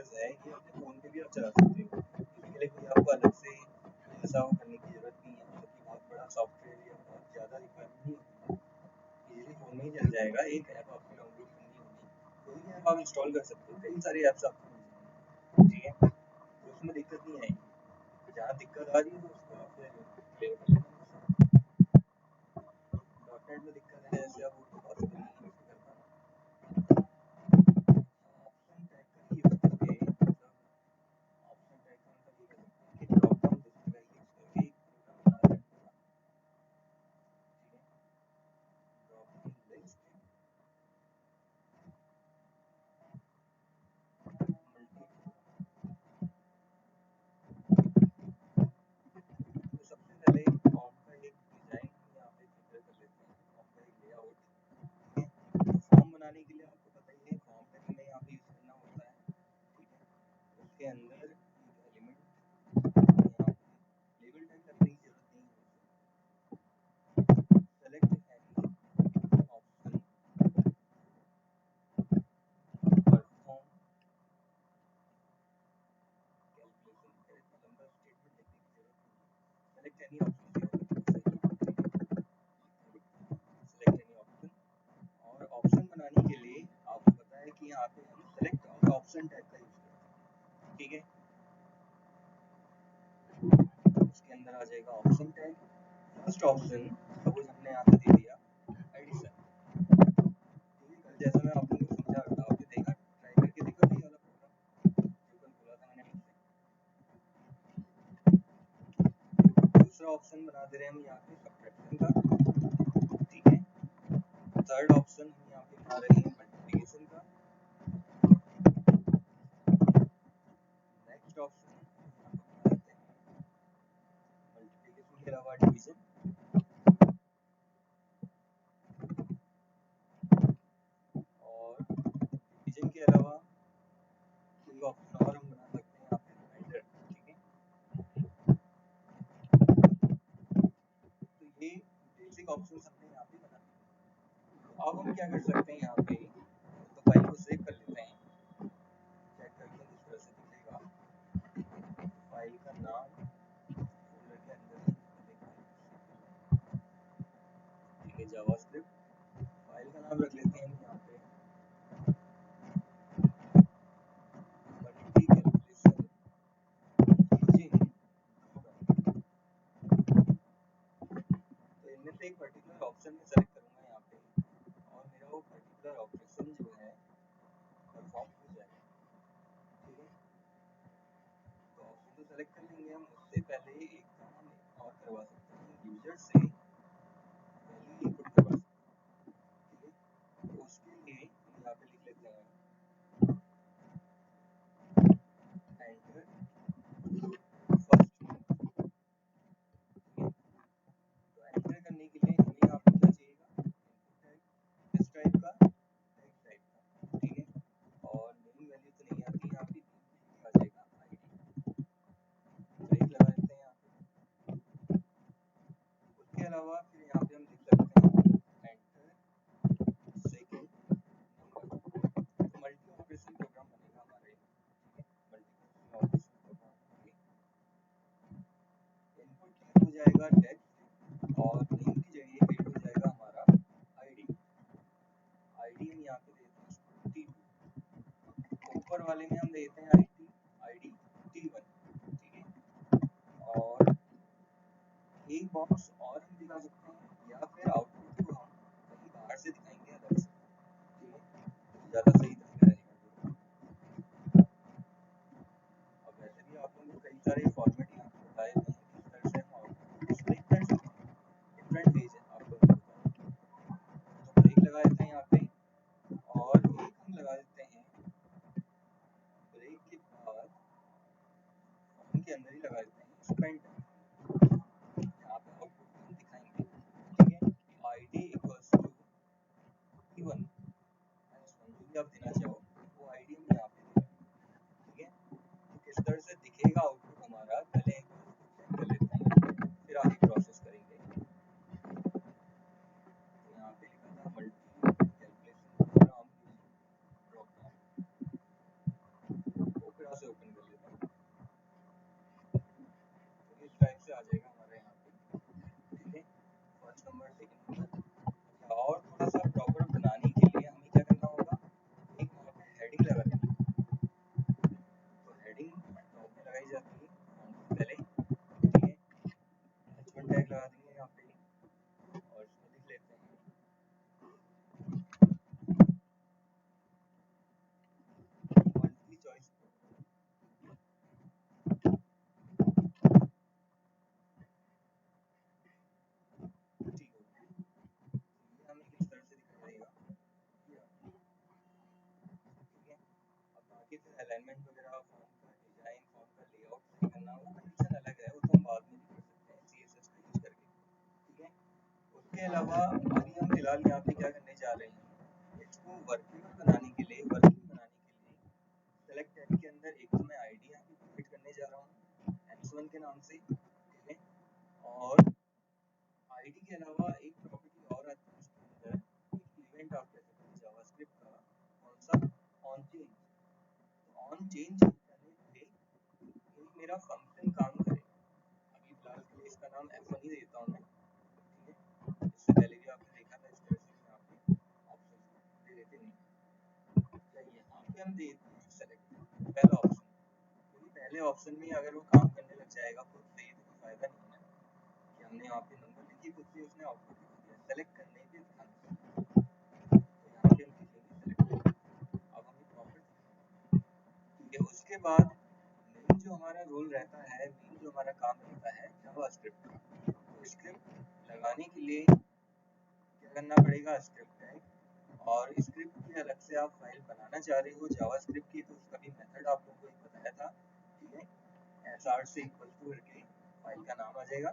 Features है ये अपने फ़ोन पे भी आप चला सकते हो। इसके लिए कोई आपको अलग से ऐसा करने की ज़रूरत नहीं है, मतलब कि बहुत बड़ा सॉफ्टवेयर या बहुत ज़्यादा रिक्वायरमेंट नहीं होती। इजीली फ़ोन में ही चल जाएगा। एक ऐप आपको डाउनलोड करनी होगी, कोई भी ऐप आप इंस्टॉल कर सकते हो, कई सारे ऐप्स आपको मिल जाएंगे, ठीक है, तो उसमें दिक्कत नहीं आएगी। जहाँ दिक्कत आ रही है तो उसको आप फिर क्लियर कर लेना। डॉटनेट में दिक्कत है जैसे अब वो पॉसिबल नहीं है उसको कर पाना। ऑप्शन टैग का ही यूज़ करके, मतलब ऑप्शन टैग का मतलब ये कर सकते हैं कि ड्रॉप डाउन लिस्ट का यूज़ करके एक प्रोग्राम बना सकते हैं, ठीक है। ड्रॉप डाउन लिस्ट तो सबसे पहले फॉर्म का एक डिज़ाइन यहाँ पे प्रिपेयर कर लेते हैं, फॉर्म का एक लेआउट, ठीक है। तो फॉर्म बनाने के लिए आपको पता ही है फॉर्म का हमें यहाँ पे यूज़ करना होता है, ठीक है। उसके अंदर एक एलिमेंट यहाँ पे लेबल टैग करने की जरूरत नहीं है। Select any option perform calculation, लंबा स्टेटमेंट लिखने की जरूरत नहीं है। Select any option, select any option. और ऑप्शन बनाने के लिए आपको पता है कि यहाँ पे हम सेलेक्ट और ऑप्शन टैग का यूज करते हैं, ठीक है। उसके अंदर आ जाएगा option tag. First option suppose हमने यहाँ पे दे दिया एडिशन, ठीक है। जैसा मैं आप लोगों को समझा रहा था, आपने देखा, ट्राई करके देखा ये वाला प्रोग्राम जो कल बोला था मैंने आपसे। दूसरा ऑप्शन बना दे रहे हैं हम यहाँ पे सब्ट्रैक्शन का, ठीक है। थर्ड ऑप्शन हम यहाँ पे बना रहे हैं मल्टीप्लिकेशन का। नेक्स्ट ऑप्शन यहाँ पे बना देते हैं मल्टीप्लिकेशन के अलावा डिवीजन, और डिवीजन के अलावा एक ऑप्शन और हम बना सकते हैं यहाँ पे रिमाइंडर, ठीक है। तो ये बेसिक ऑप्शन हमने यहाँ पे बना दिए। अब हम क्या कर सकते हैं यहाँ पे, तो फाइल को सेव कर लेते हैं, चेक करते हैं किस तरह से दिखेगा। फाइल का नाम फोल्डर के अंदर ही, ठीक है, जावास्क्रिप्ट। फाइल का नाम रख लेते हैं यहाँ पे मल्टी कैलकुलेशन यूजिंग। तो इनमें से एक पर्टिकुलर ऑप्शन में सेलेक्ट करूंगा यहाँ पे, और मेरा वो पर्टिकुलर ऑपरेशन जो है परफॉर्म हो जाएगा, ठीक है। तो ऑप्शन तो सेलेक्ट कर लेंगे हम, उससे पहले एक काम हम और करवा सकते हैं, यूजर से वैल्यू इनपुट करवा सकते हैं, ठीक है। तो उसके लिए हम यहाँ पे लिख लेते हैं एंटर फर्स्ट, तो एंटर करने के लिए हमें यहाँ पे क्या चाहिएगा, इनपुट टैग किस टाइप का, टैग टाइप का, ठीक है। और नेम वैल्यू तो नहीं आती यहाँ पे, आ जाएगा आईडी, ब्रेक लगा देते हैं यहाँ पे। उसके अलावा फिर यहाँ पे हम लिख सकते हैं एंटर सेकेंड नंबर, तो मल्टी ऑपरेशन प्रोग्राम बनेगा हमारे, ठीक है। Multiple operation program, input tag हो जाएगा टेक्स्ट, और नेम की जगह फिर हो जाएगा हमारा आईडी। आईडी हम यहाँ पे देते हैं T2, ऊपर वाले में हम देते हैं आईडी T1, ठीक है। और एक बॉक्स और हम दिखा सकते हैं, या फिर आउटपुट को हम कहीं बाहर से दिखाएंगे अलग से, ठीक है, तो ज़्यादा सही तरीका रहेगा। अब वैसे भी आप लोगों को कई सारे फॉर्मेट यहाँ पे बताए हुए हैं किस तरह से हम आउटपुट डिस्प्ले कर सकते हैं, डिफरेंट वेज है आप लोगों को बताया। तो ब्रेक लगा देते हैं यहाँ पे, और एक हम लगा देते हैं ब्रेक के बाद उनके अंदर ही लगा देते हैं स्पेंड, यहाँ पे आउटपुट हम दिखाएंगे, ठीक है। id इक्वल्स टू T1 -1 जो भी आप देना लगा देंगे यहाँ पे और इसमें लिख लेते हैं मल्टी चॉइस। ठीक है, ये हमें किस तरह से दिखाई देगा, ठीक है। अब बाकी फिर अलाइनमेंट वगैरह, फॉर्म का डिजाइन, फॉर्म का लेआउट सही करना, वो कंडीशन अलग है, वो तो हम बाद में भी कर सकते हैं CSS का यूज करके, ठीक है। उसके अलावा अभी हम फिलहाल यहाँ पे क्या करने जा रहे हैं, इसको वर्किंग बनाने के लिए सेलेक्ट टैग के अंदर एक तो मैं आईडी यहाँ पे क्रिएट करने जा रहा हूँ x1 के नाम से, ठीक है। और आईडी के अलावा एक प्रॉपर्टी और आती है इसके अंदर, एक इवेंट आप कह सकते हैं जावास्क्रिप्ट का, कौन सा, ऑन चेंज। ऑन चेंज करने पे एक मेरा फंक्शन काम करे। अभी फिलहाल के लिए इसका नाम f1 ही देता हूँ मैं, ठीक है। इससे पहले भी आपने देखा था इस तरह से यहाँ पे ऑप्शन दे देते नहीं, यहाँ पे हम देते हैं सेलेक्ट पहला ऑप्शन, क्योंकि पहले ऑप्शन में अगर वो काम करने लग जाएगा खुद से ही तो कोई फायदा नहीं है कि हमने यहाँ पे नंबर लिखी, खुद से उसने आउटपुट लिख दिया। सेलेक्ट करने के ध्यान से, तो यहाँ पे हम लिखेंगे सेलेक्ट। अब हमें प्रॉपर्टी, ठीक है। उसके बाद मेन जो हमारा रोल रहता है, मेन जो हमारा काम रहता है जावास्क्रिप्ट का, तो स्क्रिप्ट लगाने के लिए क्या करना पड़ेगा, स्क्रिप्ट टैग। और स्क्रिप्ट की अलग से आप फाइल बनाना चाह रहे हो जावास्क्रिप्ट की, तो उसका भी मेथड आप लोगों को बताया था, ठीक है। sr से इक्वल टू करके फाइल का नाम आ जाएगा।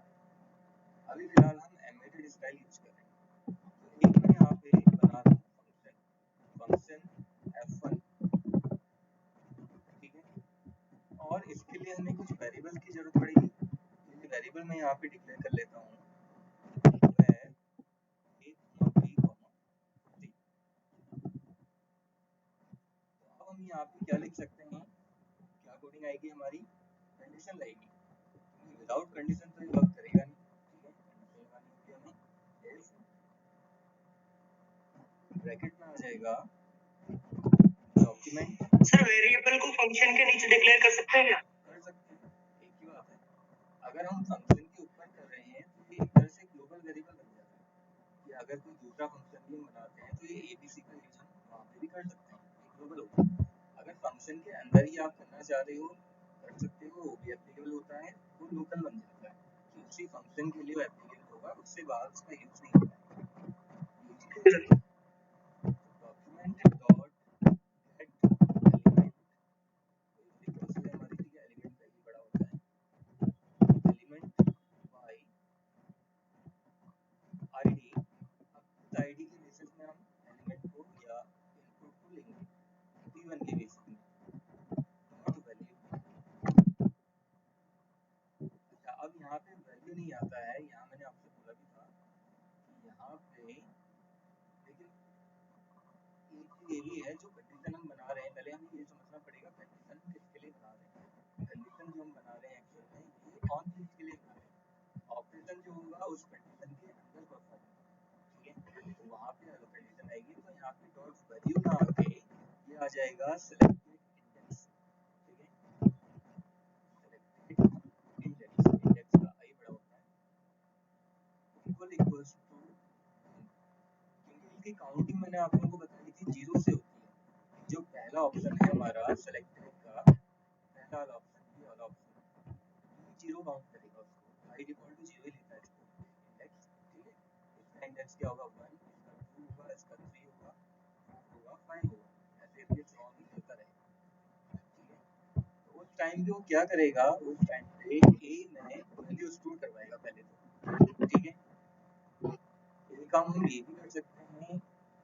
अभी फिलहाल हम एम्बेडेड स्टाइल यूज कर रहे हैं, तो एक मैं यहाँ पे बना रहा हूँ फंक्शन f1, ठीक है। और इसके लिए हमें कुछ वेरिएबल की जरूरत पड़ेगी, ये वेरिएबल मैं यहाँ पे डिक्लेयर कर लेता हूँ where a, b, c। तो अब हम यहाँ पे क्या लिख सकते हैं, क्या कोडिंग आएगी हमारी, कंडीशन लगेगी, विदाउट कंडीशन तो ये वर्क करेगा नहीं, ठीक है। कंडीशन लगानी होगी हमें, if ब्रैकेट में आ जाएगा डॉक्यूमेंट। सर वेरिएबल को फंक्शन के नीचे डिक्लेयर कर सकते हैं क्या, कर सकते हैं, एक ही बात है। अगर हम फंक्शन के ऊपर कर रहे हैं तो ये एक तरह से ग्लोबल वेरिएबल बन जाता है, कि अगर कोई दूसरा फंक्शन भी हम बनाते हैं तो ये ABC का यूज हम वहाँ पे भी कर सकते हैं, ये ग्लोबल होता है। अगर फंक्शन के अंदर ही आप करना चाह रहे हो कर सकते हो, वो भी एप्लीकेबल होता है, वो लोकल बन जाता है कि उसी फंक्शन के लिए एप्लीकेबल होगा, उससे बाहर उसका यूज नहीं होगा। Document dot gate element, process हमारी ठीक है, एलिमेंट का ही बड़ा होता है, एलिमेंट बाय आईडी। अब इस आईडी के बेसिस में हम एलिमेंट को या इनपुट को लेंगे p1 के बेसिस में, नॉट वैल्यू। अच्छा, अब यहाँ पे वैल्यू नहीं आता है, यहाँ मैंने आपसे बोला भी था कि यहाँ पे, लेकिन एक चीज ये भी है, जो कंडीशन हम बना रहे हैं, पहले हमें ये समझना पड़ेगा कंडीशन किसके लिए बना रहे हैं। कंडीशन जो हम बना रहे हैं एक्चुअल में ये कौन चीज के लिए बना रहे हैं, ऑपरेशन जो होगा उस कंडीशन के अंदर परफॉर्म, ठीक है। तो वहाँ पे अगर कंडीशन आएगी तो यहाँ पे डॉट वैल्यू ना आके ये आ जाएगा सेलेक्टेड इंडेक्स, ठीक है। सेलेक्टेड इंडेक्स, इंडेक्स का आई बड़ा होता है, इक्वल्स टू, की काउंटिंग मैंने आप लोगों को बताई थी 0 से होती है। जो पहला ऑप्शन है हमारा सेलेक्टेड का, पहला वाला ऑप्शन, ये वाला ऑप्शन 0 काउंट करेगा उसको, बाय डिफॉल्ट 0 ही लेता है इसको इंडेक्स, ठीक है। इसका इंडेक्स क्या होगा 1, इसका 2 होगा, इसका 3 होगा, 4 होगा, 5 होगा, ऐसे ये लॉन्ग ही लेता रहेगा, ठीक है। तो उस टाइम पे वो क्या करेगा, उस टाइम पे ए में वैल्यू स्टोर करवाएगा पहले तो, ठीक है। ये काम हम ये भी कर सकते हैं,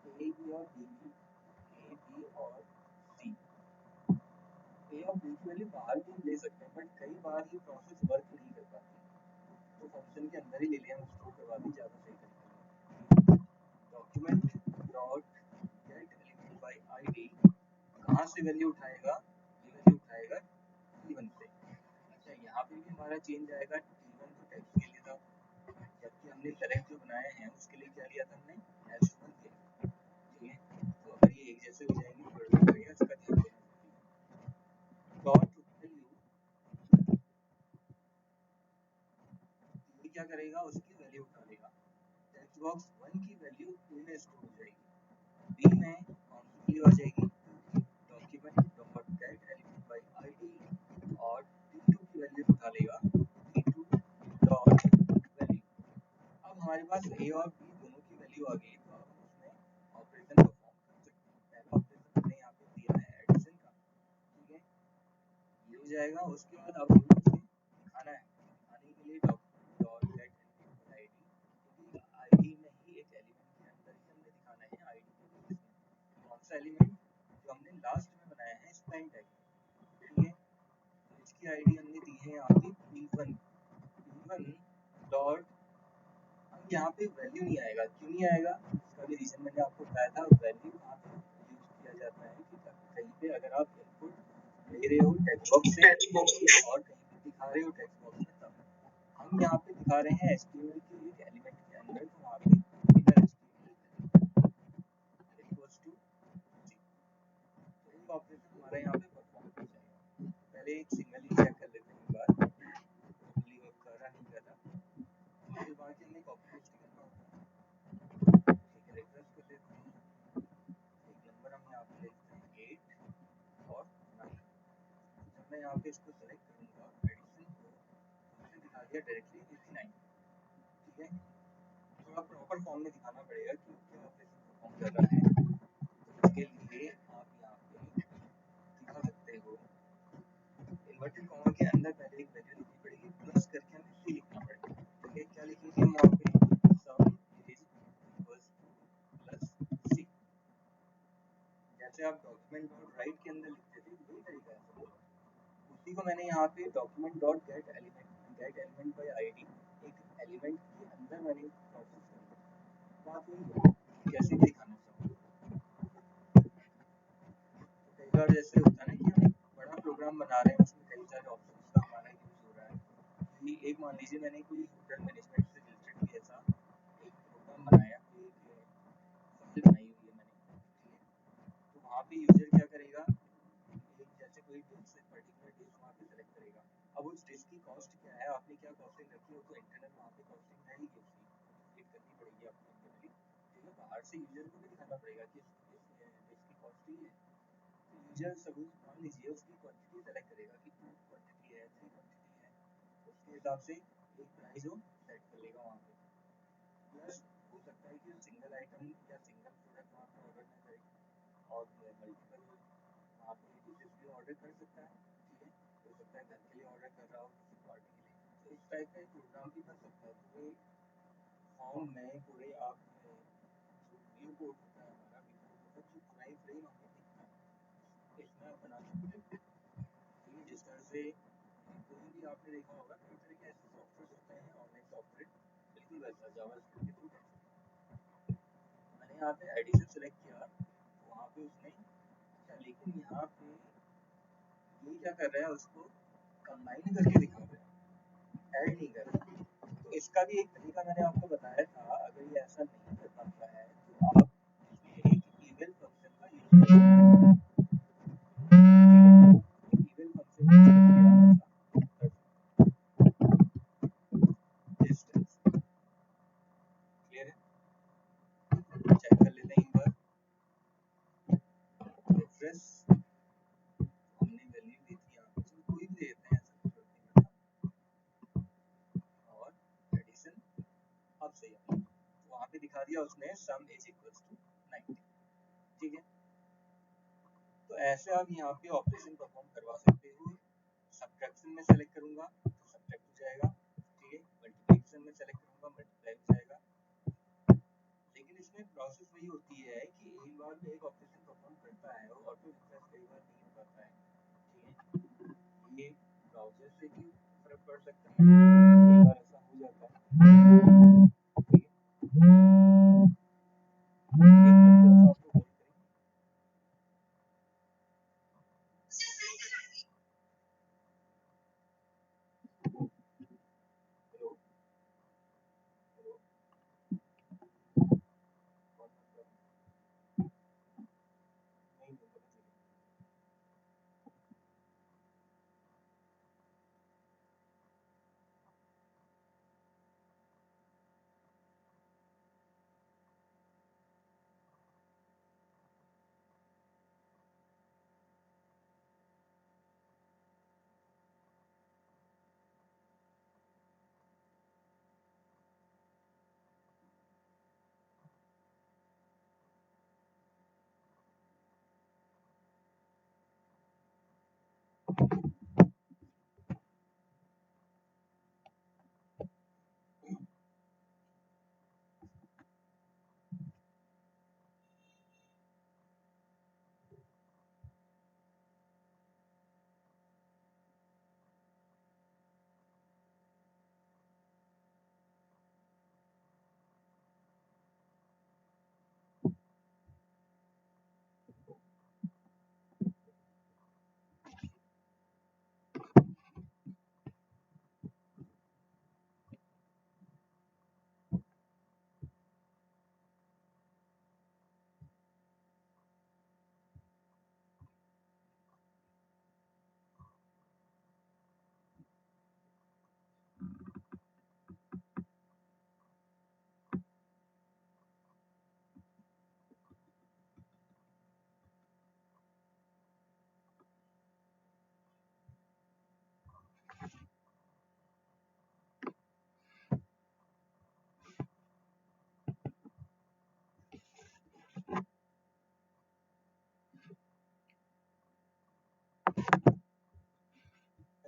ए बी और बी की, ए बी और सी, ए और बी की वैल्यू बाहर भी ले सकते हैं, बट कई बार ये प्रोसेस वर्क नहीं कर पाती, तो फंक्शन के अंदर ही ले लिया, हम स्टोर करवा दें, ज़्यादा सही तरीका है। Document dot gate element by ID, कहाँ से वैल्यू उठाएगा, ये वैल्यू उठाएगा T1 से। अच्छा, यहाँ पे भी हमारा चेंज आएगा, T1 तो टेक्स्ट के लिए था, जबकि हमने करेक्ट जो बनाए हैं उसके लिए क्या लिया था हमने, H1 लिया, ठीक है। तो अगर ये एक जैसे हो जाएंगे तो गड़बड़ करेगा, इसका ध्यान देना। डॉट वैल्यू क्या करेगा, उसकी वैल्यू उठा लेगा। टेक्स्ट बॉक्स 1 की वैल्यू ए में स्टोर हो जाएगी, बी में कौन सी वैल्यू आ जाएगी, document dot gate element by ID, और टी2 की वैल्यू उठा लेगा टी2 डॉट वैल्यू। अब हमारे पास ए और बी दोनों की वैल्यू आ गई, तो अब हम उसमें ऑपरेशन परफॉर्म कर सकते हैं। पहला ऑपरेशन हमने यहाँ पे दिया है एडिशन का, ठीक है, ये हो जाएगा। उसके बाद अब हमें उसे दिखाना है, दिखाने के लिए document dot gate element by ID, क्योंकि आईडी में ही एक एलिमेंट के अंदर ही हमने दिखाना है आईडी के बेसिस में। कौन सा एलिमेंट, जो हमने लास्ट में बनाया है स्पैन टैग, ठीक है, इसकी आईडी हमने दी है यहाँ पे p1 डॉट। अब यहाँ पे वैल्यू नहीं आएगा, क्यों नहीं आएगा, इसका भी रीजन मैंने आपको बताया था। वैल्यू यहाँ पे यूज किया जाता है कि कहीं पे अगर आप इनपुट ले रहे हो टेक्स्ट बॉक्स से और कहीं पे दिखा रहे हो टेक्स्ट बॉक्स में, तब हम यहाँ पे दिखा रहे हैं एचटीएमएल के एक एलिमेंट के अंदर, तो वहाँ पे इनर एचटीएमएल इक्वल्स टू जी। तो एक ऑपरेशन हमारा यहाँ पे परफॉर्म हो जाएगा। पहले एक सिंगल ही चेक कर लेते हैं एक बार, प्रॉपर्ली वर्क कर रहा नहीं कर रहा। फिर बाकी हमने कॉपी पेस्ट करना होता है, ठीक है, रिफ्रेश कर लेते हैं। एक नंबर हम यहाँ पे लिखते हैं 8 और 9। जब मैं यहाँ पे इसको सेलेक्ट करूँगा एडिशन को, मुझे दिखा दिया डायरेक्टली 89, ठीक है। थोड़ा प्रॉपर फॉर्म में दिखाना पड़ेगा कि क्या ऑपरेशन परफॉर्म कर रहा है, तो इसके लिए आप यहाँ पे दिखा सकते हो इन्वर्टेड कॉमा के अंदर पहले एक वैल्यू लिखनी पड़ेगी, प्लस करके हमें सी लिखना पड़ेगा, ठीक है। क्या लिखेंगे हम वहाँ पे, sum is equals to plus C. जैसे आप डॉक्यूमेंट डॉट राइट के अंदर लिखते थे, वही तरीका है सब, उसी को मैंने यहाँ पे document dot gate element by ID, एक एलिमेंट के अंदर मैंने प्रोसेस कर दिया। बात वही है, कैसे भी दिखाना चाहूँ। कई बार जैसे होता है ना कि हम बड़ा प्रोग्राम बना रहे हैं, उसमें कई सारे ऑप्शंस का हमारा यूज हो रहा है। कि एक मान लीजिए मैंने कोई होटल मैनेजमेंट से रिलेटेड कोई ऐसा एक प्रोग्राम बनाया, कोई फाइल बनाई हुई है मैंने, ठीक है। तो वहाँ पे यूजर क्या करेगा, एक जैसे कोई डिश से पर्टिकुलर डिश वहाँ पे सेलेक्ट करेगा। अब उस डिश की कॉस्ट क्या है, आपने क्या कॉस्टिंग रखी हो, तो इंटरनल वहाँ पे कॉस्टिंग रहेगी, उसकी फिट करनी पड़ेगी आपको इंटरनली, ठीक है। बाहर से यूजर को भी दिखाना पड़ेगा कि इस डिश की कॉस्ट ही है। यूजर सपोज मान लीजिए उसकी क्वांटिटी सेलेक्ट करेगा कि 2 क्वांटिटी है, 3 क्वांटिटी है, उसके हिसाब से एक प्राइस वो सेट कर लेगा वहाँ पे। प्लस हो सकता है कि सिंगल आइटम या सिंगल प्रोडक्ट वहाँ पे ऑर्डर ना करे और मल्टीपल वहाँ पे डिशेस भी ऑर्डर कर सकता है, ठीक है। हो सकता है घर के लिए ऑर्डर कर रहा हो, किसी पार्टी के लिए, तो इस टाइप का एक प्रोग्राम भी बन सकता है। पूरे फॉर्म में पूरे आप जो व्यू कोड होता है हमारा, व्यू कोड मतलब जो पूरा फ्रेम हमें दिखता है, इसमें आप बना सकते हैं, ठीक है। जिस तरह से कोई भी आपने देखा होगा कई तरह के ऐसे सॉफ्टवेयर होते हैं ऑनलाइन सॉफ्टवेयर, बिल्कुल वैसा जावास्क्रिप्ट के थ्रू कर। मैंने यहाँ पे एडिशन सेलेक्ट किया, वहाँ पे उसने अच्छा, लेकिन यहाँ पे ये क्या कर रहा है, उसको कंबाइन करके दिखा रहा है, ऐड नहीं कर रहा। तो इसका भी एक तरीका मैंने आपको बताया था, अगर ये ऐसा नहीं कर पाता है तो आप इसमें एक ईमेल फंक्शन का यूज कर सकते हैं, ईमेल फंक्शन यूज करके आप ऐसा कर डिस्टेंस, क्लियर है। चेक कर लेते हैं एक बार, रिफ्रेश, हमने वैल्यू दी थी यहाँ पे, चलो कोई भी देते हैं, ऐसा कुछ फर्क नहीं पड़ता। और एडिशन अब सही है, तो वहाँ पे दिखा दिया उसने सम इज इक्वल्स टू 90, ठीक है। तो ऐसे आप यहाँ पे ऑपरेशन परफॉर्म करवा सकते हो। सब्ट्रैक्शन में सेलेक्ट करूंगा तो सब्ट्रैक्ट हो जाएगा, ठीक है। मल्टीप्लिकेशन में सेलेक्ट करूंगा मल्टीप्लाई हो जाएगा। लेकिन इसमें प्रोसेस वही होती है कि एक बार में एक ऑपरेशन परफॉर्म करता है और ऑटो रिफ्रेश कई बार नहीं हो पाता है, ठीक है। ये ब्राउजर से भी फर्क पड़ सकता है, कई बार ऐसा हो जाता है, ठीक है। एक मिनट थोड़ा सा आपको होल्ड करें। हेलो हेलो, कौन मतलब नहीं पता चला।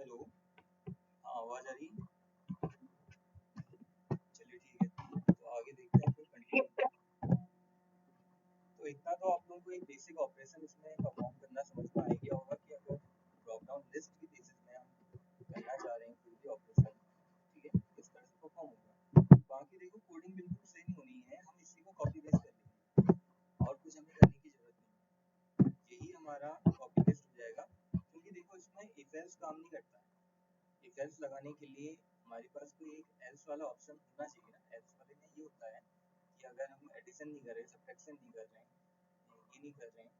हेलो, हाँ आवाज आ रही है? चलिए ठीक है, तो आगे देखते हैं फिर कंटिन्यू। तो इतना तो आप लोगों को एक बेसिक ऑपरेशन इसमें परफॉर्म करना समझ में आ गया होगा कि अगर ड्रॉप डाउन लिस्ट की बेसिस में हम करना चाह रहे हैं कोई भी ऑपरेशन, ठीक है, किस तरह से परफॉर्म होगा। बाकी देखो कोडिंग बिल्कुल सेम होनी है, हम इसी को कॉपी पेस्ट कर लेंगे और कुछ हमें करने की जरूरत नहीं, यही हमारा कॉपी पेस्ट हो जाएगा। क्योंकि देखो इसमें इफ एल्स काम नहीं करता है। इफ एल्स लगाने के लिए हमारे पास कोई एक एल्स वाला ऑप्शन होना चाहिए ना। एल्स वाले में ये होता है कि अगर हम एडिशन नहीं कर रहे, सब्ट्रैक्शन नहीं कर रहे हैं, ये नहीं कर रहे हैं,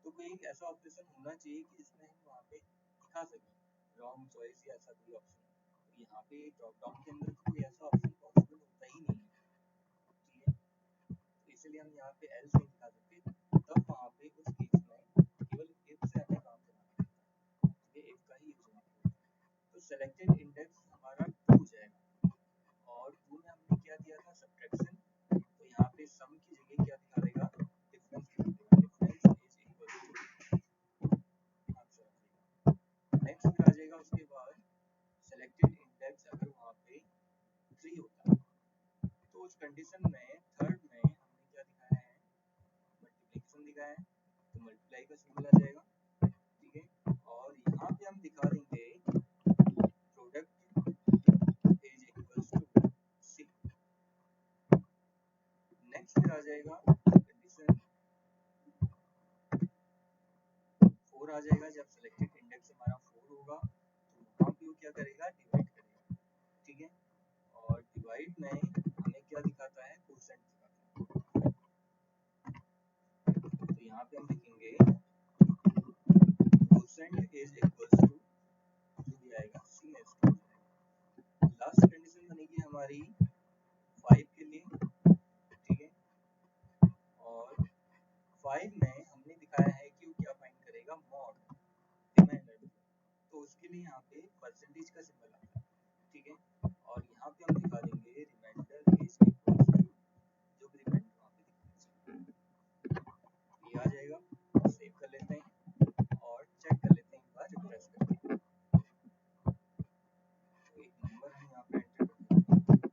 तो कोई एक ऐसा ऑपरेशन होना चाहिए कि जिसमें हम वहाँ पे दिखा सकें रॉन्ग चॉइस या ऐसा कोई ऑप्शन। तो यहाँ पे ड्रॉप डाउन के अंदर तो कोई ऐसा ऑप्शन पॉसिबल होता ही नहीं है, ठीक है। तो इसलिए हम यहाँ पे एल्स नहीं दिखा सकते, तब वहाँ पे उस केस में केवल इफ से हमें काम करना है, ये इफ का ही यूज होगा। तो सेलेक्टेड इंडेक्स हमारा 2 हो जाएगा और 2 में हमने क्या दिया था, सब्ट्रैक्शन। तो यहाँ पे सम की जगह क्या दिखा देगा, डिफरेंस दिखा देगा। Difference is equal to answer आ जाएगा। नेक्स्ट फिर आ जाएगा उसके बाद सेलेक्टेड इंडेक्स अगर वहाँ पे 3 होता है तो उस कंडीशन में थर्ड में हमने क्या दिखाया है, मल्टीप्लिकेशन दिखाया है, तो मल्टीप्लाई का सिंबल आ जाएगा, ठीक है। और यहाँ पे हम दिखा देंगे product is equals to C. Next फिर आ जाएगा कंडीशन 4 आ जाएगा। जब सेलेक्टेड इंडेक्स हमारा 4 होगा तो वहाँ पे वो क्या करेगा, डिवाइड करेगा, ठीक है। और डिवाइड में हमें क्या दिखाता है, परसेंट दिखाता है। तो यहाँ पे हम लिखेंगे परसेंट इज इक्वल्स टू जो भी आएगा सी में स्टोर जाएगा। लास्ट कंडीशन बनेगी हमारी 5 के लिए, ठीक है। और 5 में हमने दिखाया है कि वो क्या फाइंड करेगा, मॉड रिमाइंडर। तो उसके लिए यहाँ पे परसेंटेज का सिंबल आता है, ठीक है। और यहाँ पे हम दिखा देंगे रिमाइंडर इज इक्वल्स टू जो भी रिमाइंडर वहाँ पे दिखा, ये आ जाएगा। सेव कर लेते हैं और चेक कर लेते हैं एक बार रिफ्रेश करके। तो एक नंबर हम यहाँ पे एंटर कर देते हैं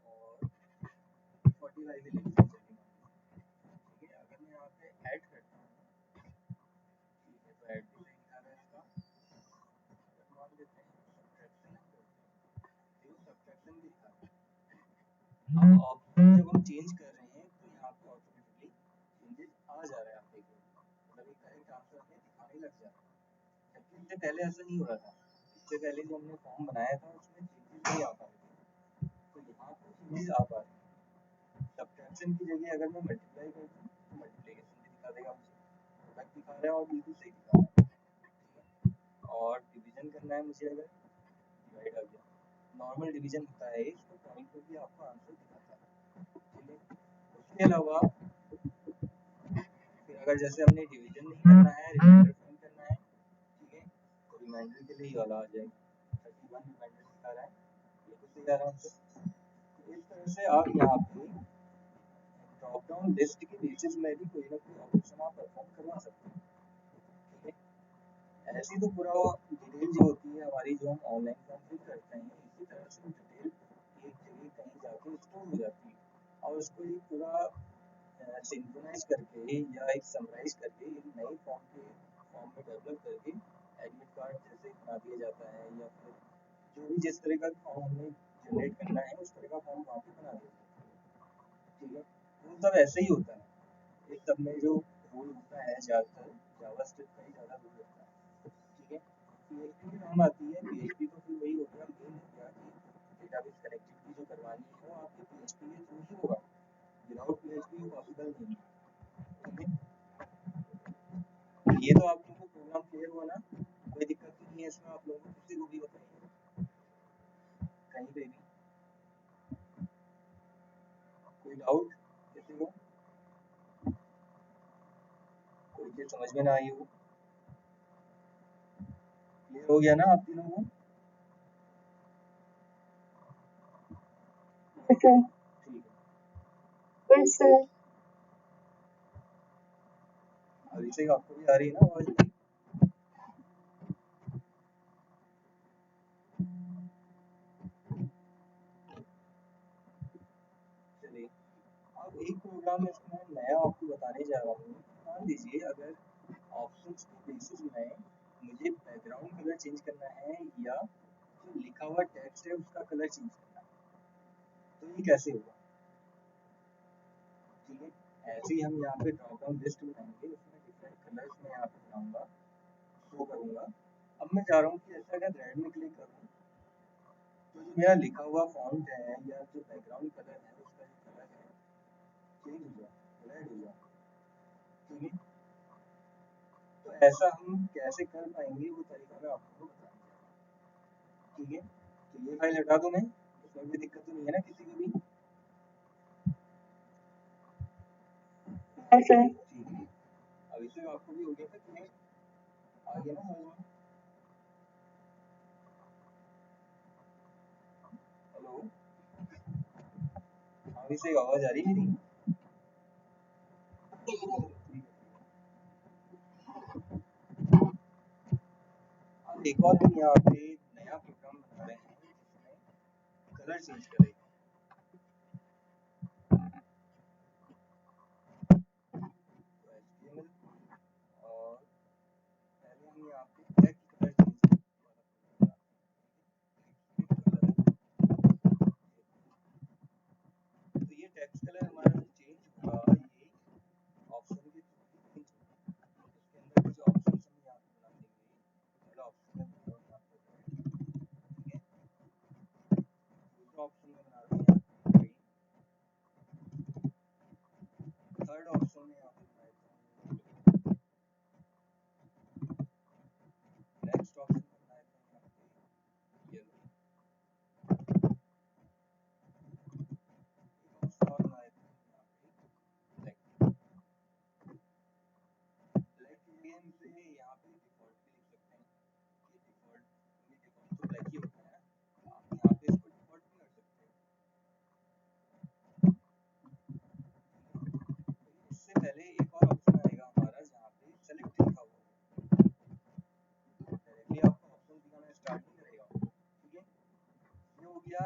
और 45 ही लिखते हैं, ठीक है। अगर मैं यहाँ पे ऐड करता हूँ, ठीक है, तो ऐड भी सही दिखा रहा है इसका। अगर मान लेते हैं सब्ट्रैक्शन हम करते हैं तो सब्ट्रैक्शन भी दिखा रहा है। अब ऑप्शन जब हम चेंज कर रहे हैं तो यहाँ पे ऑटोमेटिकली चेंजेस आ जा रहा है, आप देख लो, मतलब एक करेक्ट आंसर हमें दिखाने लग जा रहा है। जबकि इससे पहले ऐसा नहीं हो रहा था। इससे पहले जो हमने फॉर्म बनाया था उसमें चेंजेस नहीं आ पा रहे थे, तो यहाँ पे चेंजेस आ पा रहे हैं। सब्ट्रैक्शन की जगह अगर मैं मल्टीप्लाई कर दूँ तो मल्टीप्लिकेशन भी दिखा देगा मुझे, प्रोडक्ट दिखा रहा है और बिल्कुल सही दिखा रहा है, ठीक है। और डिवीजन करना है मुझे, अगर डिवाइड आ गया, नॉर्मल डिवीजन होता है, इसको पॉइंट पे भी आपको आंसर दिखाता है, ठीक है। उसके अलावा फिर अगर जैसे हमने डिवीजन नहीं करना है, रिमाइंडर फाइंड करना है, ठीक है, तो रिमाइंडर के लिए ये वाला आ जाएगा। 31 रिमाइंडर दिखा रहा है, ये तो सही आ रहा है आंसर। तो इस तरह से आप यहाँ पे ड्रॉप डाउन लिस्ट के बेसिस में भी कोई ना कोई ऑपरेशन आप परफॉर्म करवा सकते हैं, ठीक है। ऐसी तो पूरा डिटेल जो होती है हमारी, जो हम ऑनलाइन फॉर्म फिल करते हैं, इसी तरह से डिटेल एक जगह कहीं जाके स्टोर हो जाती है, और उसको ये पूरा सिंक्रोनाइज करके या एक समराइज करके एक नए फॉर्म में डेवलप करके एडमिट कार्ड जैसे बना दिया जाता है, या फिर जो भी जिस तरह का फॉर्म हमें जनरेट करना है उस तरह का फॉर्म वहाँ पे बना दिया जाता है। ठीक है, वो सब ऐसे ही होता है। एक सब में जो रूल होता है ज़्यादातर जावास्क्रिप्ट का ही ज़्यादा रूल होता है। ठीक है, पीएचपी की काम आती है। पीएचपी तो फिर वही हो गया, मेन हो गया कि डेटाबेस कनेक्टिविटी जो करवानी है वो आपके पीएचपी के थ्रू ही होगा, विदाउट पीएचपी वो पॉसिबल नहीं है। ठीक है, ये तो आप लोगों को प्रोग्राम क्लियर हुआ ना? कोई दिक्कत तो नहीं है इसमें? आप लोगों को किसी को भी बताइए कहीं पे भी कोई डाउट किसी को, कोई चीज समझ में ना आई हो? क्लियर हो गया ना आप तीनों को? Okay. ठीक है, Yes, sir. अभिषेक आपको भी आ रही है ना आवाज मेरी? चलिए, अब एक प्रोग्राम इसमें नया आपको बताने जा रहा हूँ। मान लीजिए अगर ऑप्शंस के बेसिस में मुझे बैकग्राउंड कलर चेंज करना है, या जो लिखा हुआ टेक्स्ट है उसका कलर चेंज करना है, तो ये कैसे होगा? ठीक है, ऐसे ही हम यहाँ पे ड्रॉप डाउन लिस्ट बनाएंगे, उसमें डिफरेंट कलर्स में यहाँ पे बनाऊंगा, शो करूंगा। अब मैं चाह रहा हूँ कि ऐसा अगर रेड में क्लिक करूँ तो जो मेरा लिखा हुआ फॉन्ट है या जो बैकग्राउंड कलर है उसका जो कलर है चेंज हो जाए, रेड हो जाए। ठीक है, तो ऐसा हम कैसे कर पाएंगे वो तरीका मैं आपको बताऊंगा। ठीक है, तो ये फाइल हटा दूं मैं, इसमें कोई दिक्कत तो नहीं है ना किसी को भी? Yes, sir. ठीक है, अब इससे आपको भी हो गया था क्लियर? आ गया ना समझ में? हेलो, हाँ इसे आवाज आ रही है मेरी? ठीक है, अब एक और हम यहाँ पे नया प्रोग्राम बना रहे हैं जिसमें कलर चेंज करेगा। तो HTML, और पहले हम यहाँ पे टेक्स्ट कलर चेंज वाला प्रोग्राम बनाते हैं। तो ये टेक्स्ट कलर हमारा जो चेंज होगा, ये ऑप्शन के थ्रू ही चेंज होगा। इसके अंदर कुछ ऑप्शंस हम यहाँ पे बना देंगे। पहला ऑप्शन में बना रहा हूँ यहाँ पे, ठीक है, दूसरा ऑप्शन में बना रहा हूँ यहाँ पे ग्रीन, थर्ड ऑप्शन में यहाँ पे बना देता हूँ ब्लू, नेक्स्ट ऑप्शन में बना देता हूँ यहाँ पे येलो, एक ऑप्शन और बना देता हूँ यहाँ पे ब्लैक। ब्लैक इंडियन से यहाँ पे डिफॉल्ट भी लिख सकते हैं कि डिफॉल्ट, ये डिफॉल्ट तो ब्लैक ही होता है ना, आप यहाँ पे इसको डिफॉल्ट भी कर सकते हैं। इससे पहले एक और ऑप्शन आएगा हमारा जहाँ पे सेलेक्ट लिखा हुआ है, डायरेक्टली आपको ऑप्शन दिखाना स्टार्ट नहीं करेगा। ठीक है, ये हो गया।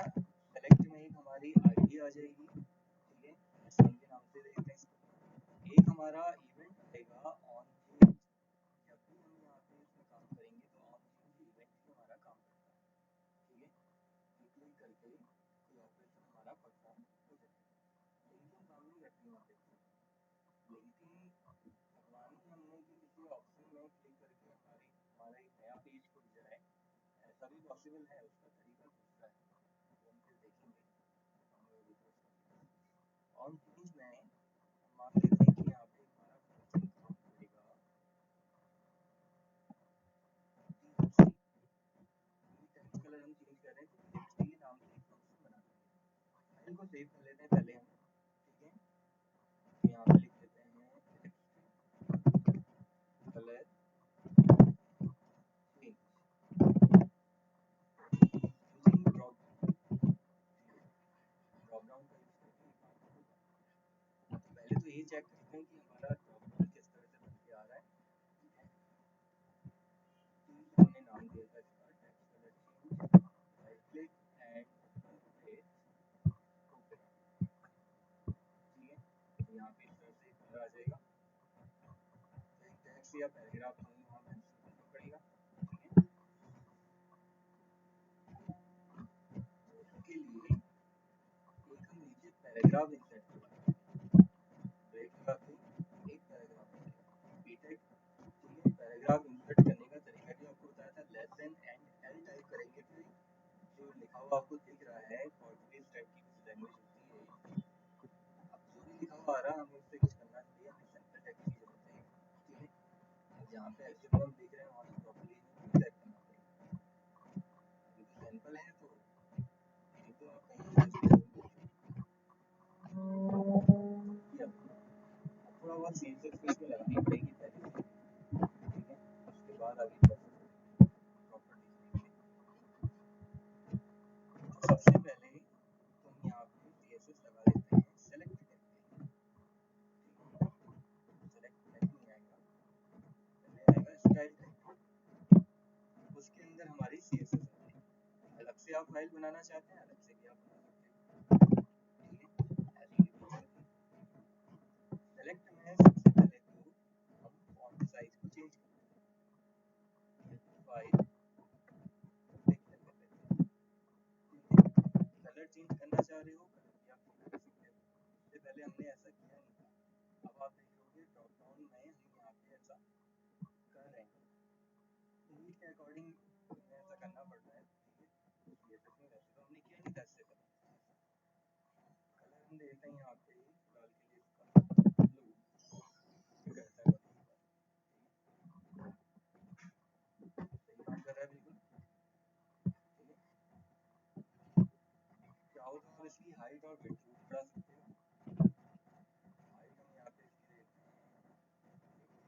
सेलेक्ट में एक हमारी आईडी आ जाएगी, ठीक है, एसएन के नाम से देखते हैं इसको। एक हमारा इवेंट आएगा ऑन चेंज, जब भी हम यहाँ पे इसमें काम करेंगे तो ऑन चेंज इवेंट ही हमारा काम करता है। ठीक है, क्लिक करके कोई ऑपरेशन हमारा परफॉर्म हो जाएगा। लिंकिंग काम नहीं करती वहाँ पे, लिंकिंग करवानी हमने कि किसी ऑप्शन में क्लिक करके हमारा एक नया पेज खुल जाए, ऐसा भी पॉसिबल है, उसका तरीका दूसरा है, वो हम फिर देखेंगे। ऑन चेंज में हम मान लेते हैं कि यहाँ पे हमारा फंक्शन काम करेगा txt, टेक्स्ट कलर हम चेंज कर रहे हैं तो txt के नाम से एक फंक्शन बना देंगे। फाइल को सेव कर लेते हैं पहले हम। ठीक है, तो यहाँ पे लिख देते हैं text colour change using drop down का यूज करके ये काम होगा। तो पहले तो ये चेक करते हैं कि हमारा ड्रॉप डाउन किस तरह से बन के आ रहा है। ठीक है, या पैराग्राफ वहाँ मेंशन करना पड़ेगा। उसके लिए एक हम नीचे पैराग्राफ इंसर्ट करेंगे, ब्रेक लगा के एक पैराग्राफ ठीक है। पैराग्राफ इंसर्ट करने का तरीका जो आपको बताया था, less than and L type करेंगे तो जो लिखा हुआ आपको दिख रहा है पोर्टुगीज टाइप की कुछ लैंग्वेज होती है, अब जो भी लिखा हुआ आ रहा है हमें उससे कुछ करना नहीं है, हमें सिंपल टेक्स्ट की जरूरत है। ठीक है, जहाँ पे एक्चुअली हम देख रहे हैं वहाँ से प्रॉपर्ली टाइप करना पड़ेगा, सिंपल है तो आप कहीं थोड़ा बहुत सीरियस इसमें लगानी पड़ेगी पहले से, ठीक है, उसके बाद आगे प्रॉपर सबसे पहले तो हम यहाँ पे सीएसएस लगा देते हैं सेलेक्ट करके, सेलेक्ट नहीं आएगा, पहले आएगा स्टाइल टाइप, उसके अंदर हमारी सीएसएस आएगी। अलग से आप फाइल बनाना चाहते हैं अलग से भी आप बना सकते हैं, ठीक है। सेलेक्ट में सबसे पहले तो हम फॉन्ट साइज को चेंज करते हैं, फाइल कलर चेंज करना चाह रहे हो कलर भी आप चेंज कर सकते हो, इससे पहले हमने ऐसा किया नहीं था। अब आप देखोगे ड्रॉप डाउन में हम यहाँ पे ऐसा कर रहे हैं, नीड के अकॉर्डिंग हमें ऐसा करना पड़ रहा है, ठीक है। सीएसएस में वैसे तो हमने किया नहीं था इससे पहले। कलर हम देते हैं यहाँ पे फिलहाल के लिए इसका ब्लू करता है, सही काम कर रहा है बिल्कुल, ठीक है। चाहो तो आप इसकी हाइट और विड्थ बढ़ा सकते हो, हाइट हम यहाँ पे इसकी देते हैं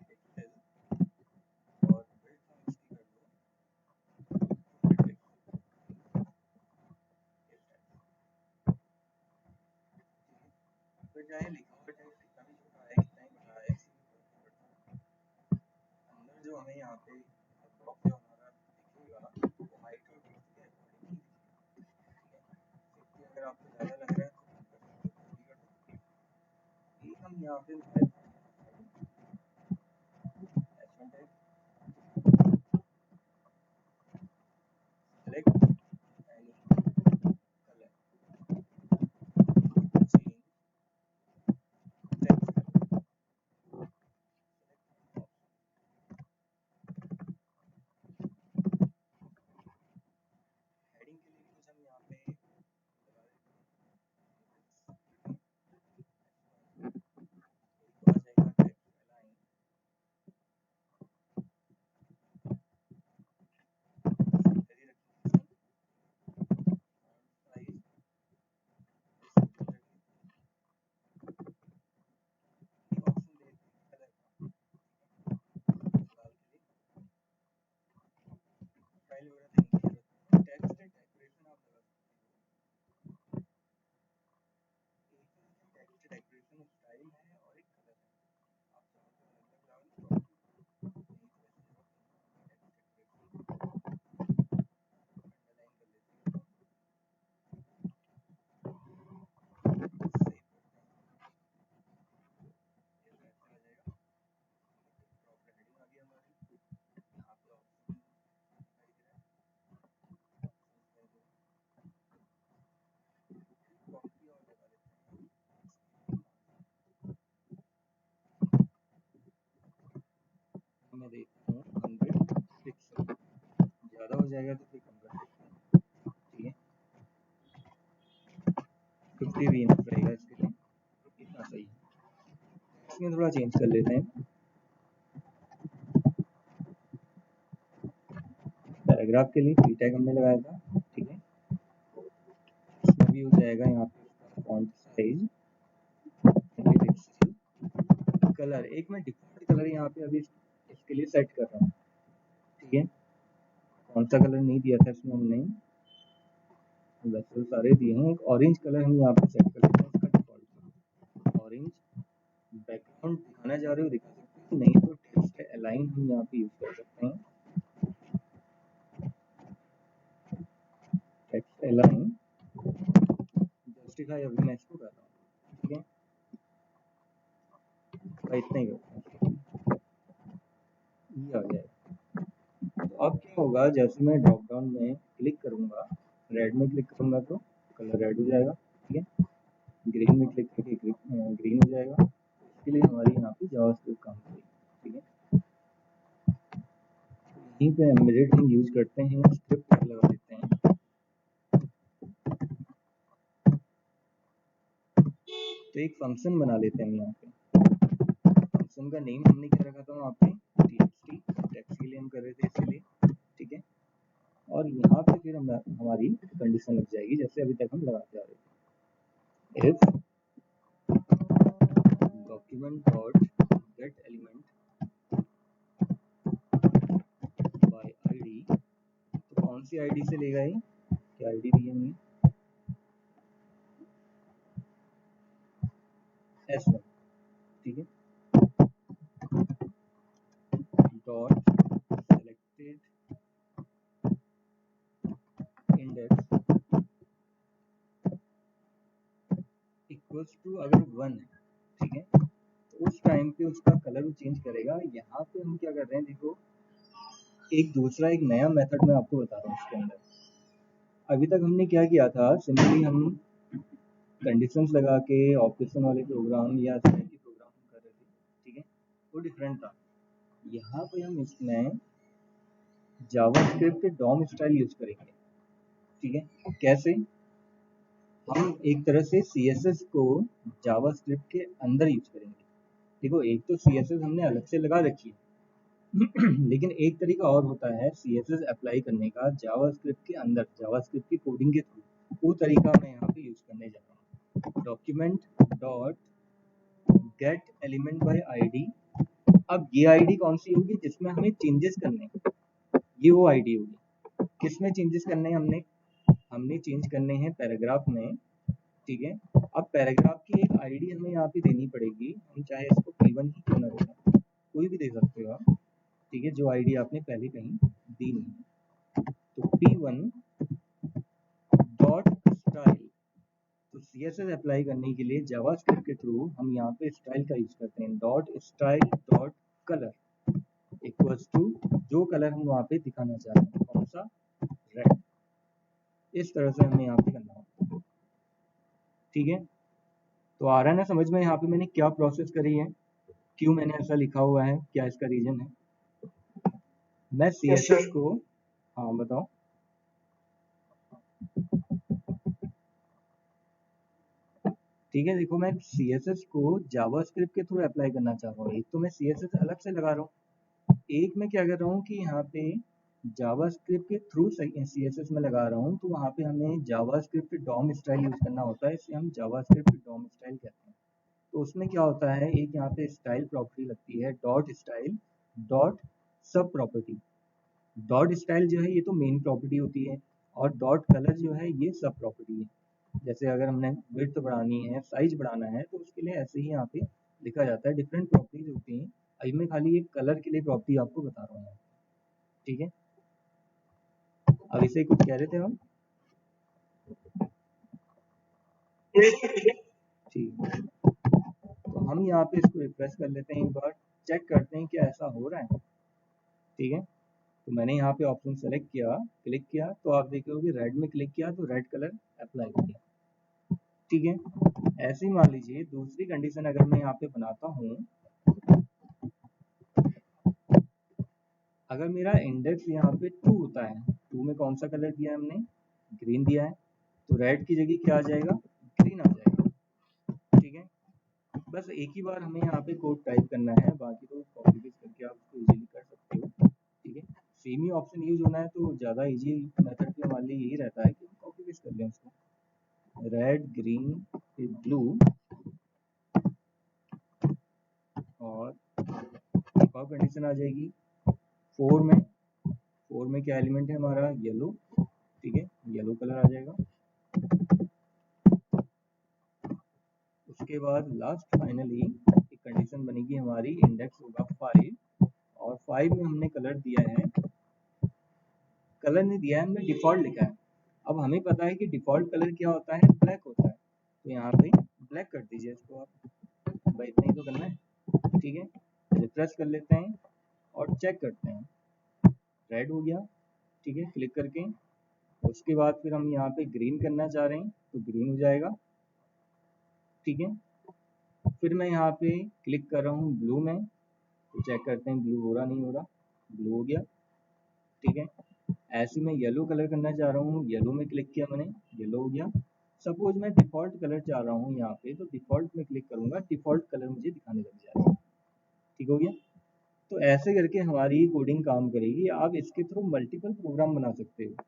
पिक्सल और विड्थ हम इसकी कर दो 100 पिक्सल, इस टाइप, फिर चाहे लिखा हुआ टेक्स्ट कितना भी छोटा है कितना ही बड़ा है इसी में फर्क नहीं पड़ता। अंदर जो हमें यहाँ पे बॉक्स जो हमारा दिखेगा वो हाइट और विड्थ के अकॉर्डिंग ही दिखेगा, ठीक है। 50 अगर आपको ज़्यादा लग रहा है तो कम कर सकते हो, कम भी कर सकते हो। एक हम यहाँ पे लगाते हैं H1 tag, select any colour, change text colour, select option, heading के लिए भी कुछ हम यहाँ पे लगा देते हैं, एक आ जाएगा टेक्स्ट अलाइन, सिंपल ही रखेंगे, फॉन्ट साइज सिंपल रखेंगे, ऑप्शन दे देते हैं कलर का, फिलहाल के लिए स्टाइल वगैरह देने की जरूरत नहीं है। टेक्स्ट डेकोरेशन आप लगा सकते हो, एक तो इसमें टेक्स्ट डेकोरेशन स्टाइल है और एक कलर है, आप चाहो तो अलग अलग लगा लो प्रॉपर्टी, नहीं तो वैसे जरूरत नहीं है, टेक्स्ट डेकोरेशन अंडरलाइन कर लेते हैं इसको, सेव करते हैं, ये साइड चला जाएगा, प्रॉपर हेडिंग आ गई हमारी, यहाँ पे ऑप्शन दिखाई दे रहा है, ऑप्शन कर दो, प्रॉपर्टी और लगा लेते हैं मैं देखता हूँ 100 पिक्सल, ज़्यादा हो जाएगा तो फिर कम कर सकते हैं, ठीक है। 50 भी इनफ रहेगा इसके लिए, इतना सही है। इसमें थोड़ा चेंज कर लेते हैं, पैराग्राफ के लिए टी टैग हमने लगाया था, ठीक है। इसमें भी हो जाएगा यहाँ पे इसका फॉन्ट साइज, पिक्सल, कलर, एक मैं डिफॉल्ट कलर यहाँ पे अभी इसके लिए सेट कर रहा हूँ, ठीक है। कौन सा कलर नहीं दिया था इसमें हमने, वैसे तो सारे दिए हैं, एक ऑरेंज कलर हम यहाँ पे सेट कर लेते हैं इसका डिफॉल्ट, ऑरेंज। बैकग्राउंड दिखाना चाह रहे हो दिखा सकते हो, नहीं तो टेक्स्ट अलाइन हम यहाँ पे यूज कर सकते हैं, टेक्स्ट अलाइन जस्टिफाई अभी मैं इसको कर रहा हूँ, ठीक है। इतना ही करते हैं, ये आ जाएगा। तो अब क्या होगा, जैसे मैं ड्रॉप डाउन में क्लिक करूंगा, रेड में क्लिक करूंगा तो कलर रेड हो जाएगा, ठीक है। ग्रीन में क्लिक करके ग्रीन हो जाएगा। इसके लिए हमारी यहाँ पे जावास्क्रिप्ट काम करेगी, ठीक है। यहीं पे एम्बेडेड हम यूज करते हैं, स्क्रिप्ट लगा देते हैं। तो एक फंक्शन बना लेते हैं यहाँ पे। फंक्शन का नेम हमने क्या रखा था वहाँ पे, txt, टेक्स्ट के लिए हम कर रहे थे इसीलिए, ठीक है। और यहाँ पे फिर हमारी कंडीशन लग जाएगी जैसे अभी तक हम लगाते आ रहे थे। If document dot get element by id, तो कौन सी आईडी से लेगा ये, क्या आईडी दी हमने, S1, ठीक है। Dot selected index equals to अगर 1 है, ठीक है, तो उस टाइम पे उसका कलर वो चेंज करेगा। यहाँ पे हम क्या कर रहे हैं, देखो एक दूसरा एक नया मेथड मैं आपको बता रहा हूँ इसके अंदर। अभी तक हमने क्या किया था, सिंपली हम कंडीशंस लगा के ऑपरेशन वाले प्रोग्राम या स्टैटिक प्रोग्राम कर रहे थे, ठीक है, वो डिफरेंट था। यहाँ पे हम इसमें जावास्क्रिप्ट डॉम स्टाइल यूज करेंगे, ठीक है। कैसे, हम एक तरह से CSS को जावास्क्रिप्ट के अंदर यूज करेंगे। देखो एक तो CSS हमने अलग से लगा रखी है लेकिन एक तरीका और होता है CSS अप्लाई करने का जावास्क्रिप्ट के अंदर, जावास्क्रिप्ट की कोडिंग के थ्रू। वो तरीका मैं यहाँ पे यूज करने जा रहा हूँ, document dot gate element by ID. अब ये आईडी कौन सी होगी जिसमें हमें चेंजेस करने हैं, ये वो आईडी होगी। किसमें चेंजेस करने हैं, हमने चेंज करने हैं पैराग्राफ में, ठीक है। अब पैराग्राफ की एक आईडी हमें यहाँ पे देनी पड़ेगी, हम चाहे इसको P1 ही क्यों ना दें, कोई भी दे सकते हो आप, ठीक है, जो आईडी आपने पहले कहीं दी नहीं है। तो P1 डॉट स्टाइल, तो CSS अप्लाई करने के लिए जावास्क्रिप्ट के थ्रू हम यहाँ पे स्टाइल का यूज करते हैं, dot style dot colour equals to जो कलर हम वहाँ पे दिखाना चाह रहे हैं, कौन सा, रेड। इस तरह से हमें यहाँ पे करना होगा, ठीक है। तो आ रहा है ना समझ में यहाँ पे मैंने क्या प्रोसेस करी है, क्यों मैंने ऐसा लिखा हुआ है, क्या इसका रीजन है। मैं CSS को, हाँ बताओ, ठीक है। देखो मैं CSS को जावास्क्रिप्ट के थ्रू अप्लाई करना चाह रहा हूँ। एक तो मैं CSS अलग से लगा रहा हूँ, एक मैं क्या कर रहा हूँ कि यहाँ पे जावास्क्रिप्ट के थ्रू CSS में लगा रहा हूँ। तो वहाँ पे हमें जावास्क्रिप्ट डॉम स्टाइल यूज करना होता है, इसे हम जावास्क्रिप्ट डॉम स्टाइल कहते हैं। तो उसमें क्या होता है, एक यहाँ पे स्टाइल प्रॉपर्टी लगती है, डॉट स्टाइल डॉट सब प्रॉपर्टी। डॉट स्टाइल जो है ये तो मेन प्रॉपर्टी होती है, और डॉट कलर जो है ये सब प्रॉपर्टी है। जैसे अगर हमने विड्थ बढ़ानी है, साइज बढ़ाना है, तो उसके लिए ऐसे ही यहाँ पे लिखा जाता है, डिफरेंट प्रॉपर्टीज होती हैं। अभी मैं खाली एक कलर के लिए प्रॉपर्टी आपको बता रहा हूँ, ठीक है। अब इसे कुछ कह रहे थे हम, ठीक है। तो हम यहाँ पे इसको रिफ्रेश कर लेते हैं, एक बार चेक करते हैं क्या ऐसा हो रहा है, ठीक है। तो मैंने यहाँ पे ऑप्शन सेलेक्ट किया, क्लिक किया, तो आप देखोगे रेड में क्लिक किया तो रेड कलर अप्लाई हो गया, ठीक है। ऐसे ही मान लीजिए दूसरी कंडीशन अगर मैं यहाँ पे बनाता हूँ, अगर मेरा इंडेक्स यहाँ पे 2 होता है, 2 में कौन सा कलर दिया है हमने, ग्रीन दिया है, तो रेड की जगह क्या आ जाएगा, ग्रीन आ जाएगा, ठीक है। बस एक ही बार हमें यहाँ पे कोड टाइप करना है, बाकी तो कॉपी पेस्ट करके आप उसको इजीली कर सकते हो, ठीक है। सेम ही ऑप्शन यूज होना है तो ज़्यादा इजी मेथड पे हमारे लिए यही रहता है कि हम कॉपी पेस्ट कर लें उसको, रेड ग्रीन ब्लू। और एक और कंडीशन आ जाएगी 4 में क्या एलिमेंट है हमारा, येलो, ठीक है, येलो कलर आ जाएगा। उसके बाद लास्ट फाइनली एक कंडीशन बनेगी हमारी, इंडेक्स होगा 5, और 5 में हमने कलर दिया है, कलर नहीं दिया है, हमने डिफॉल्ट लिखा है। अब हमें पता है कि डिफॉल्ट कलर क्या होता है, ब्लैक होता है, तो यहाँ पे ब्लैक कर दीजिए इसको आप, भाई इतना ही तो करना है, ठीक है। रिफ्रेश कर लेते हैं और चेक करते हैं। रेड हो गया, ठीक है, क्लिक करके उसके बाद फिर हम यहाँ पे ग्रीन करना चाह रहे हैं तो ग्रीन हो जाएगा, ठीक है। फिर मैं यहाँ पे क्लिक कर रहा हूँ ब्लू में, तो चेक करते हैं ब्लू हो रहा नहीं हो रहा, ब्लू हो गया, ठीक है। ऐसे मैं येलो कलर करना चाह रहा हूँ, येलो में क्लिक किया मैंने, येलो हो गया। सपोज मैं डिफ़ॉल्ट कलर चाह रहा हूँ यहाँ पे, तो डिफ़ॉल्ट में क्लिक करूँगा, डिफ़ॉल्ट कलर मुझे दिखाने लग जाएगा, ठीक हो गया। तो ऐसे करके हमारी कोडिंग काम करेगी। आप इसके थ्रू मल्टीपल प्रोग्राम बना सकते हो।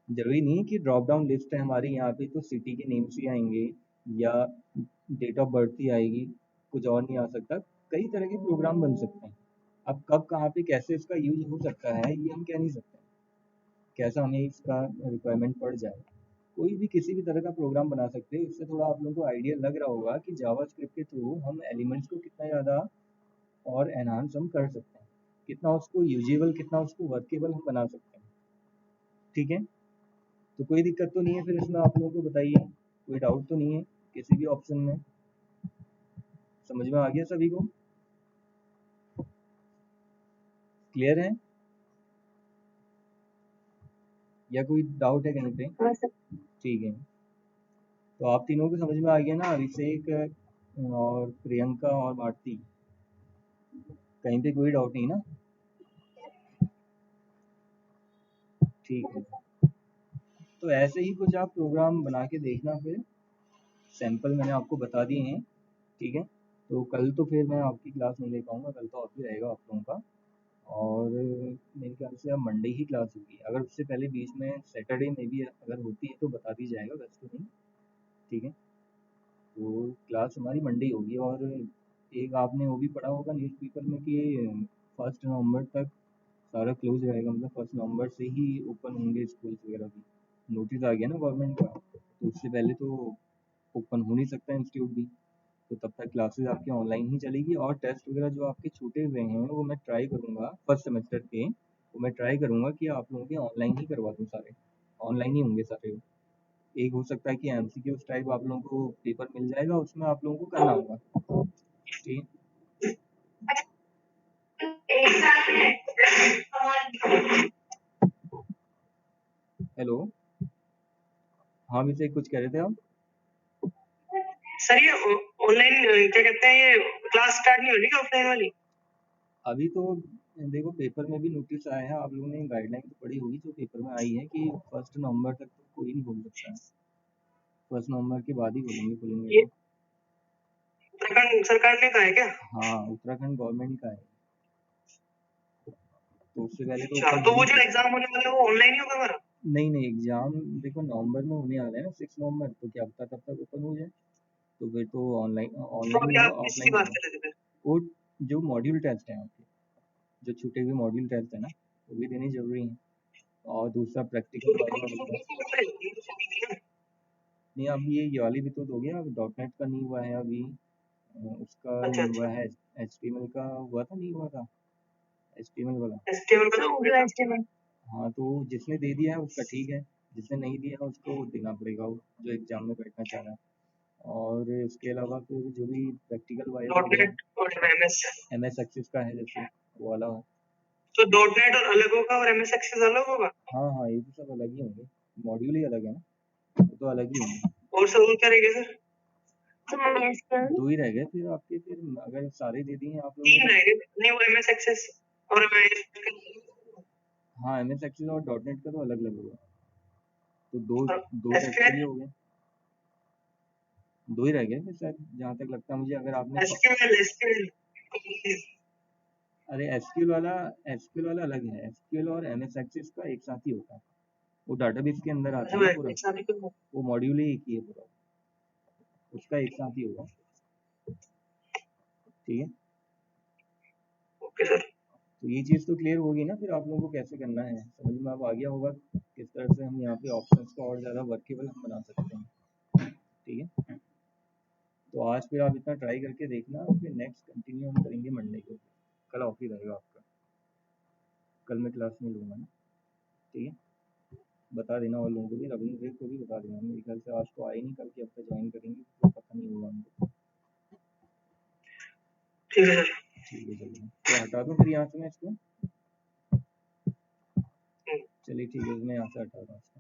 जरूरी नहीं कि ड्रॉप डाउन लिस्ट है हमारी यहाँ पे तो सिटी के नेम्स ही आएंगे या डेट ऑफ बर्थ ही आएगी, कुछ और नहीं आ सकता। कई तरह के प्रोग्राम बन सकते हैं। अब कब कहाँ पे कैसे इसका यूज हो सकता है ये हम कह नहीं सकते, कैसा हमें इसका रिक्वायरमेंट पड़ जाए। कोई भी किसी भी तरह का प्रोग्राम बना सकते हैं। इससे थोड़ा आप लोगों को आइडिया लग रहा होगा कि जावास्क्रिप्ट के थ्रू हम एलिमेंट्स को कितना ज़्यादा और एनहांस हम कर सकते हैं, कितना उसको यूजेबल, कितना उसको वर्केबल हम बना सकते हैं, ठीक है। तो कोई दिक्कत तो नहीं है फिर इसमें, आप लोगों को बताइए, कोई डाउट तो नहीं है किसी भी ऑप्शन में? समझ में आ गया सभी को? क्लियर है या कोई डाउट है कहीं पे? ठीक है, तो आप तीनों को समझ में आ गया ना, अभिषेक और प्रियंका और भारती, कहीं पे कोई डाउट नहीं ना? ठीक है, तो ऐसे ही कुछ आप प्रोग्राम बना के देखना। फिर सैंपल मैंने आपको बता दिए हैं, ठीक है। तो कल तो फिर मैं आपकी क्लास नहीं ले पाऊँगा, कल तो ऑफ ही रहेगा आप लोगों का। और मेरे ख्याल से अब मंडे ही क्लास होगी, अगर उससे पहले बीच में सैटरडे में भी अगर होती है तो बता दी जाएगा, वैसे तो नहीं, ठीक है। तो क्लास हमारी मंडे होगी। और एक आपने वो भी पढ़ा होगा न्यूज़पेपर में कि 1 नवंबर तक सारा क्लोज रहेगा, मतलब 1 नवंबर से ही ओपन होंगे स्कूल्स वगैरह भी। नोटिस आ गया ना गवर्नमेंट का, तो उससे पहले तो ओपन हो नहीं सकता इंस्टीट्यूट भी। तो तब तक क्लासेस आपकी ऑनलाइन ही चलेगी। और टेस्ट वगैरह जो आपके छूटे हुए हैं वो मैं ट्राई करूँगा फर्स्ट सेमेस्टर के, वो मैं ट्राई करूँगा कि आप लोगों के ऑनलाइन ही करवा दूँ सारे, ऑनलाइन ही होंगे सारे। एक हो सकता है कि एमसीक्यू टाइप आप लोगों को पेपर मिल जाएगा, उसमें आप लोगों को करना होगा, ठीक है। हेलो, हाँ विजय कुछ कह रहे थे आप? सर ये ऑनलाइन क्या कहते हैं, ये क्लास स्टार्ट नहीं होगी क्या ऑफलाइन वाली? अभी तो देखो पेपर में भी नोटिस आया है, आप लोगों ने गाइडलाइन तो पढ़ी होगी जो पेपर में आई है कि 1 नवंबर तक तो कोई नहीं बोल सकता है, 1 नवंबर के बाद ही बोलेंगे खुलेंगे ये तो। उत्तराखंड सरकार ने कहा है क्या? हाँ, उत्तराखंड गवर्नमेंट का है, तो उससे पहले तो अच्छा, ओपन तो हो वो नहीं जो सकता। एग्जाम होने वाला है वो ऑनलाइन ही होगा हमारा? नहीं नहीं, एग्जाम देखो नवंबर में होने वाला है ना, 6 नवंबर, तो क्या पता तब तक ओपन हो जाए, तो फिर तो ऑनलाइन तो ऑनलाइन अभी होगा, आप किसकी ऑफलाइन बात होगा। कर रहे थे? वो जो मॉड्यूल टेस्ट है आपके, जो छूटे हुए मॉड्यूल टेस्ट है ना, वो भी देने जरूरी है। और दूसरा तो प्रैक्टिकल वाइवा वगैरह। नहीं, अब ये वाली भी तो हो गया, अब डॉट नेट का नहीं हुआ है अभी, उसका अच्छा नहीं हुआ अच्छा, है। एचटीएमएल का हुआ था, नहीं हुआ था एचटीएमएल वाला? एचटीएमएल का तो हो गया एचटीएमएल। हाँ, तो जिसने दे दिया है उसका ठीक है, जिसने नहीं दिया है उसको देना पड़ेगा, वो जो एग्जाम में बैठना चाह रहा है। और इसके अलावा फिर जो भी प्रैक्टिकल वाइवा डॉट वगैरह नेट और एमएस। एमएस एक्सेस का है जैसे, वो वाला है। तो डॉट नेट और अलग होगा और एमएस एक्सेस अलग होगा? हाँ हाँ, ये तो सब अलग ही होंगे, मॉड्यूल ही अलग है ना, वो तो अलग ही होंगे। और सर वो क्या रहेगा सर? दो ही रह गए फिर आपके, फिर अगर सारे दे दिए हैं आप लोगों तीन ने रहेंगे नहीं, वो एमएस एक्सेस और तो। हाँ, एमएस एक्सेस और डॉट नेट का तो अलग अलग होगा, तो दो दो टेस्ट के एसक्यूएल। लिए हो गए, दो ही रह गए फिर शायद, जहाँ तक लगता है मुझे। अगर आपने एसक्यूएल एसक्यूएल अरे एसक्यूएल वाला अलग है, एसक्यूएल और एमएस एक्सेस का एक साथ ही होता है, वो डाटाबेस के अंदर आता है ना पूरा, एक साथ ही तो। वो मॉड्यूल ही एक ही है पूरा, उसका एक साथ ही होगा, ठीक है। Okay sir. तो ये चीज़ तो क्लियर होगी ना, फिर आप लोगों को कैसे करना है समझ में अब आ गया होगा, किस तरह से हम यहाँ पे ऑप्शंस को और ज़्यादा वर्केबल हम बना सकते हैं, ठीक है। तो आज फिर आप इतना ट्राई करके देखना, फिर नेक्स्ट कंटिन्यू हम करेंगे मंडे को, कल ऑफ ही रहेगा आपका, कल मैं क्लास में लूँगा ना, ठीक है। बता देना और लोगों को भी, रविंद्र को भी बता देना, मेरे ख्याल से आज तो आए नहीं, कल के हफ्ते ज्वाइन करेंगे तो पता नहीं होगा उनको। ठीक है सर। ठीक है चलिए, तो हटा दूँ फिर यहाँ से मैं इसको? चलिए ठीक है, मैं यहाँ से हटा रहा हूँ।